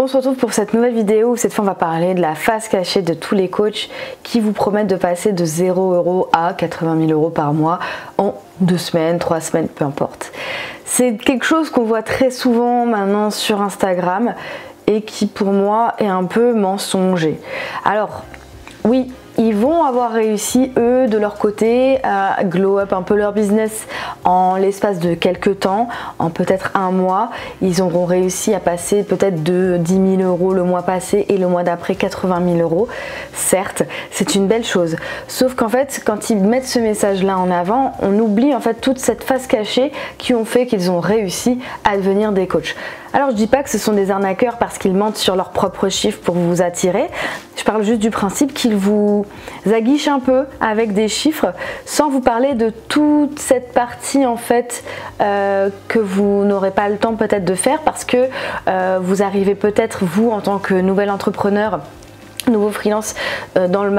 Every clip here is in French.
On se retrouve pour cette nouvelle vidéo où cette fois on va parler de la face cachée de tous les coachs qui vous promettent de passer de 0 € à 80 000 € par mois en 2 semaines, 3 semaines, peu importe. C'est quelque chose qu'on voit très souvent maintenant sur Instagram et qui pour moi est un peu mensonger. Alors oui, ils vont avoir réussi eux de leur côté à glow up un peu leur business en l'espace de quelques temps, en peut-être un mois. Ils auront réussi à passer peut-être de 10 000 € le mois passé et le mois d'après 80 000 €. Certes, c'est une belle chose. Sauf qu'en fait, quand ils mettent ce message-là en avant, on oublie en fait toute cette face cachée qui ont fait qu'ils ont réussi à devenir des coachs. Alors je dis pas que ce sont des arnaqueurs parce qu'ils mentent sur leurs propres chiffres pour vous attirer. Je parle juste du principe qu'ils vous aguichent un peu avec des chiffres sans vous parler de toute cette partie en fait que vous n'aurez pas le temps peut-être de faire parce que vous arrivez peut-être vous en tant que nouvel entrepreneur, nouveau freelance dans le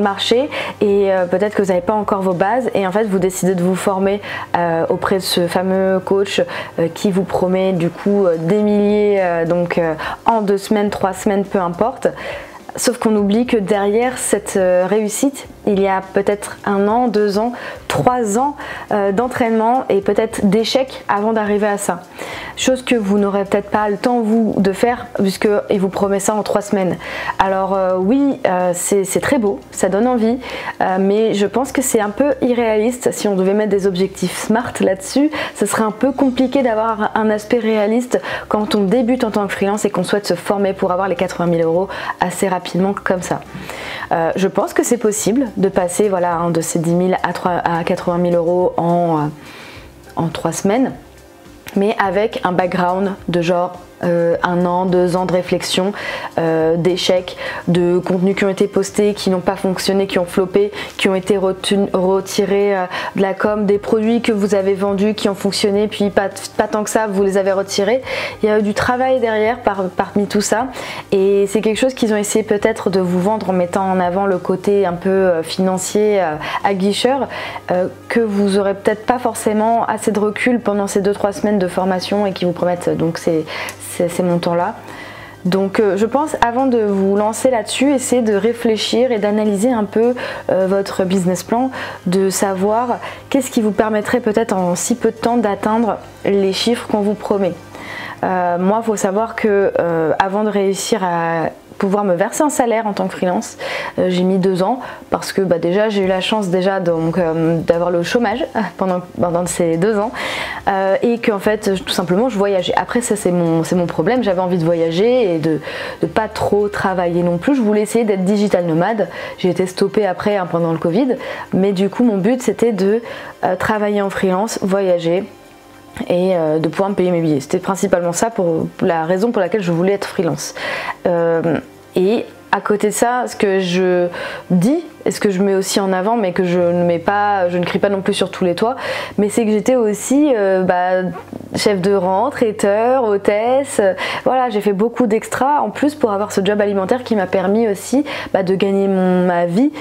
marché et peut-être que vous n'avez pas encore vos bases et en fait vous décidez de vous former auprès de ce fameux coach qui vous promet du coup des milliers en 2 semaines, 3 semaines, peu importe. Sauf qu'on oublie que derrière cette réussite, il y a peut-être 1 an, 2 ans, 3 ans d'entraînement et peut-être d'échecs avant d'arriver à ça. Chose que vous n'aurez peut-être pas le temps vous de faire puisqu'il vous promet ça en 3 semaines. Alors oui, c'est très beau, ça donne envie, mais je pense que c'est un peu irréaliste. Si on devait mettre des objectifs SMART là-dessus, ce serait un peu compliqué d'avoir un aspect réaliste quand on débute en tant que freelance et qu'on souhaite se former pour avoir les 80 000 € assez rapidement comme ça. Je pense que c'est possible de passer voilà, de ces 10 000 à 80 000 € en 3 semaines, mais avec un background de genre 1 an, 2 ans de réflexion, d'échecs, de contenus qui ont été postés, qui n'ont pas fonctionné, qui ont floppé, qui ont été retirés de la com, des produits que vous avez vendus qui ont fonctionné puis pas tant que ça, vous les avez retirés. Il y a eu du travail derrière parmi tout ça et c'est quelque chose qu'ils ont essayé peut-être de vous vendre en mettant en avant le côté un peu financier aguicheur que vous aurez peut-être pas forcément assez de recul pendant ces 2-3 semaines de formation et qui vous promettent donc ces montants-là. Donc je pense avant de vous lancer là-dessus, essayez de réfléchir et d'analyser un peu votre business plan, de savoir qu'est-ce qui vous permettrait peut-être en si peu de temps d'atteindre les chiffres qu'on vous promet. Moi, il faut savoir que avant de réussir à pouvoir me verser un salaire en tant que freelance, j'ai mis 2 ans parce que déjà j'ai eu la chance déjà d'avoir le chômage pendant ces 2 ans et qu'en fait tout simplement je voyageais. Après ça c'est mon problème, j'avais envie de voyager et de pas trop travailler non plus. Je voulais essayer d'être digital nomade, j'ai été stoppée après pendant le Covid, mais du coup mon but c'était de travailler en freelance, voyager et de pouvoir me payer mes billets. C'était principalement ça pour la raison pour laquelle je voulais être freelance. Et à côté de ça, ce que je dis et ce que je mets aussi en avant, mais que je ne crie pas non plus sur tous les toits, mais c'est que j'étais aussi chef de rang, traiteur, hôtesse, voilà, j'ai fait beaucoup d'extras en plus pour avoir ce job alimentaire qui m'a permis aussi de gagner ma vie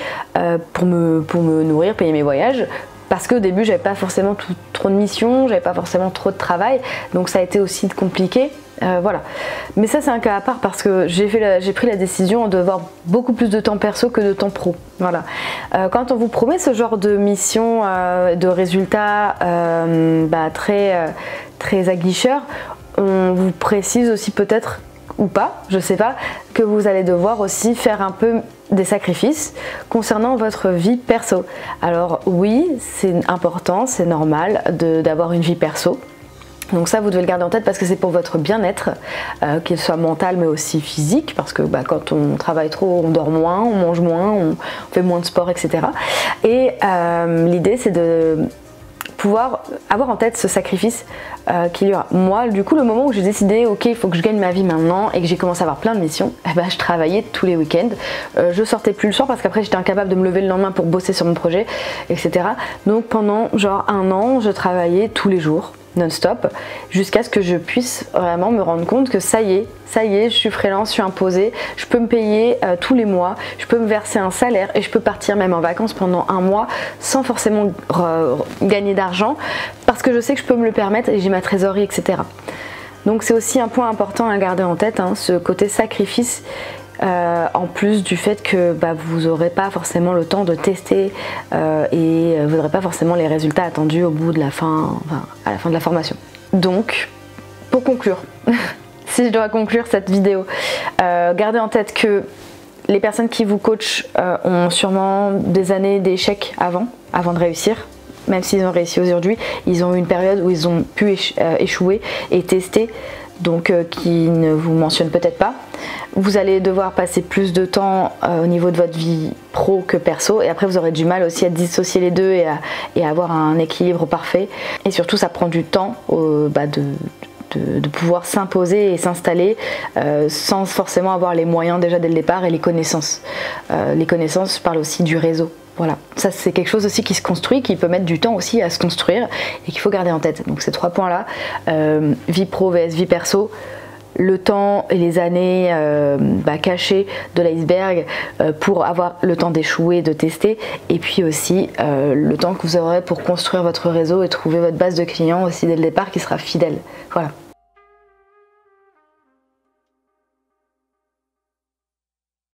pour me nourrir, payer mes voyages. Parce qu'au début j'avais pas forcément trop de missions, j'avais pas forcément trop de travail, donc ça a été aussi compliqué. Voilà. Mais ça c'est un cas à part parce que j'ai pris la décision d'avoir beaucoup plus de temps perso que de temps pro. Voilà. Quand on vous promet ce genre de mission, de résultats très aguicheurs, on vous précise aussi peut-être ou pas, je sais pas, que vous allez devoir aussi faire un peu des sacrifices concernant votre vie perso. Alors oui, c'est important, c'est normal d'avoir une vie perso. Donc ça vous devez le garder en tête parce que c'est pour votre bien-être, qu'il soit mental mais aussi physique, parce que quand on travaille trop, on dort moins, on mange moins, on fait moins de sport, etc. Et l'idée c'est de pouvoir avoir en tête ce sacrifice qu'il y aura. Moi, du coup, le moment où j'ai décidé, ok, il faut que je gagne ma vie maintenant et que j'ai commencé à avoir plein de missions, je travaillais tous les week-ends. Je sortais plus le soir parce qu'après j'étais incapable de me lever le lendemain pour bosser sur mon projet, etc. Donc pendant genre 1 an, je travaillais tous les jours. Non-stop, jusqu'à ce que je puisse vraiment me rendre compte que ça y est, je suis freelance, je suis imposée, je peux me payer tous les mois, je peux me verser un salaire et je peux partir même en vacances pendant 1 mois sans forcément gagner d'argent parce que je sais que je peux me le permettre et j'ai ma trésorerie, etc. Donc c'est aussi un point important à garder en tête, hein, ce côté sacrifice, en plus du fait que vous n'aurez pas forcément le temps de tester et vous n'aurez pas forcément les résultats attendus au bout de la fin, à la fin de la formation. Donc, pour conclure, si je dois conclure cette vidéo, gardez en tête que les personnes qui vous coachent ont sûrement des années d'échecs avant de réussir. Même s'ils ont réussi aujourd'hui, ils ont eu une période où ils ont pu échouer et tester, donc qui ne vous mentionnent peut-être pas. Vous allez devoir passer plus de temps au niveau de votre vie pro que perso, et après vous aurez du mal aussi à dissocier les deux et à avoir un équilibre parfait. Et surtout ça prend du temps de pouvoir s'imposer et s'installer sans forcément avoir les moyens déjà dès le départ et les connaissances. Les connaissances, je parle aussi du réseau. Voilà, ça c'est quelque chose aussi qui se construit, qui peut mettre du temps aussi à se construire et qu'il faut garder en tête. Donc ces 3 points-là, vie pro vs vie perso, le temps et les années cachées de l'iceberg pour avoir le temps d'échouer, de tester, et puis aussi le temps que vous aurez pour construire votre réseau et trouver votre base de clients aussi dès le départ qui sera fidèle. Voilà.